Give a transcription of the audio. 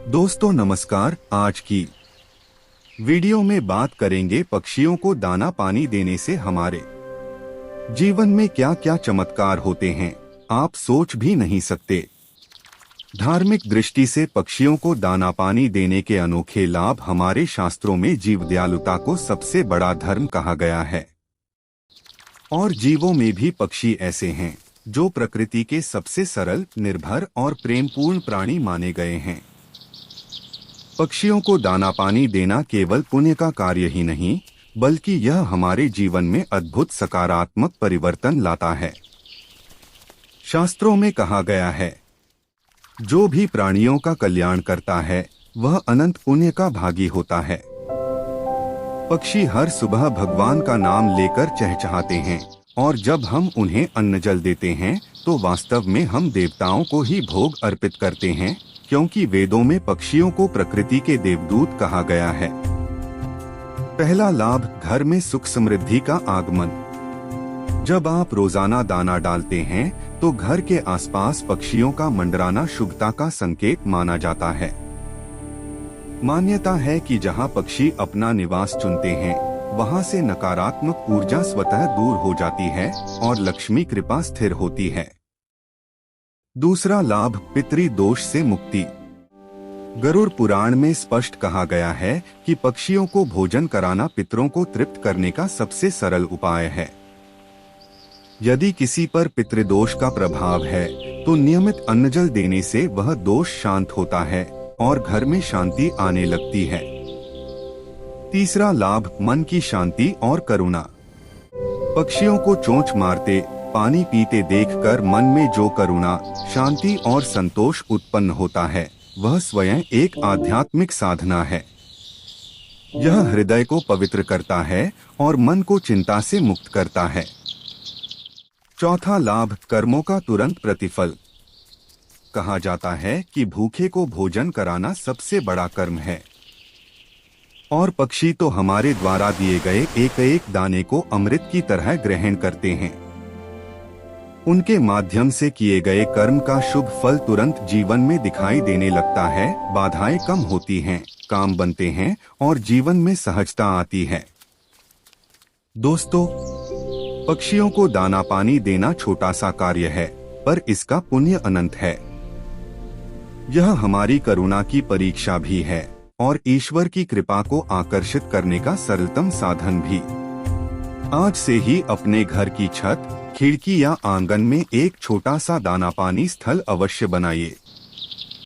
दोस्तों नमस्कार। आज की वीडियो में बात करेंगे पक्षियों को दाना पानी देने से हमारे जीवन में क्या क्या चमत्कार होते हैं, आप सोच भी नहीं सकते। धार्मिक दृष्टि से पक्षियों को दाना पानी देने के अनोखे लाभ हमारे शास्त्रों में जीव दयालुता को सबसे बड़ा धर्म कहा गया है। और जीवों में भी पक्षी ऐसे हैं जो प्रकृति के सबसे सरल, निर्भर और प्रेमपूर्ण प्राणी माने गए हैं। पक्षियों को दाना पानी देना केवल पुण्य का कार्य ही नहीं, बल्कि यह हमारे जीवन में अद्भुत सकारात्मक परिवर्तन लाता है। शास्त्रों में कहा गया है, जो भी प्राणियों का कल्याण करता है वह अनंत पुण्य का भागी होता है। पक्षी हर सुबह भगवान का नाम लेकर चहचहाते हैं और जब हम उन्हें अन्न जल देते हैं तो वास्तव में हम देवताओं को ही भोग अर्पित करते हैं, क्योंकि वेदों में पक्षियों को प्रकृति के देवदूत कहा गया है। पहला लाभ, घर में सुख समृद्धि का आगमन। जब आप रोजाना दाना डालते हैं तो घर के आसपास पक्षियों का मंडराना शुभता का संकेत माना जाता है। मान्यता है कि जहां पक्षी अपना निवास चुनते हैं वहां से नकारात्मक ऊर्जा स्वतः दूर हो जाती है और लक्ष्मी कृपा स्थिर होती है। दूसरा लाभ, पितृदोष से मुक्ति। गरुड़ पुराण में स्पष्ट कहा गया है कि पक्षियों को भोजन कराना पितरों को तृप्त करने का सबसे सरल उपाय है। यदि किसी पर पितृदोष का प्रभाव है तो नियमित अन्नजल देने से वह दोष शांत होता है और घर में शांति आने लगती है। तीसरा लाभ, मन की शांति और करुणा। पक्षियों को चोंच मारते, पानी पीते देखकर मन में जो करुणा, शांति और संतोष उत्पन्न होता है वह स्वयं एक आध्यात्मिक साधना है। यह हृदय को पवित्र करता है और मन को चिंता से मुक्त करता है। चौथा लाभ, कर्मों का तुरंत प्रतिफल। कहा जाता है कि भूखे को भोजन कराना सबसे बड़ा कर्म है और पक्षी तो हमारे द्वारा दिए गए एक एक दाने को अमृत की तरह ग्रहण करते हैं। उनके माध्यम से किए गए कर्म का शुभ फल तुरंत जीवन में दिखाई देने लगता है, बाधाएं कम होती हैं, काम बनते हैं और जीवन में सहजता आती है। दोस्तों, पक्षियों को दाना पानी देना छोटा सा कार्य है, पर इसका पुण्य अनंत है। यह हमारी करुणा की परीक्षा भी है और ईश्वर की कृपा को आकर्षित करने का सरलतम साधन भी। आज से ही अपने घर की छत, खिड़की या आंगन में एक छोटा सा दाना पानी स्थल अवश्य बनाइए।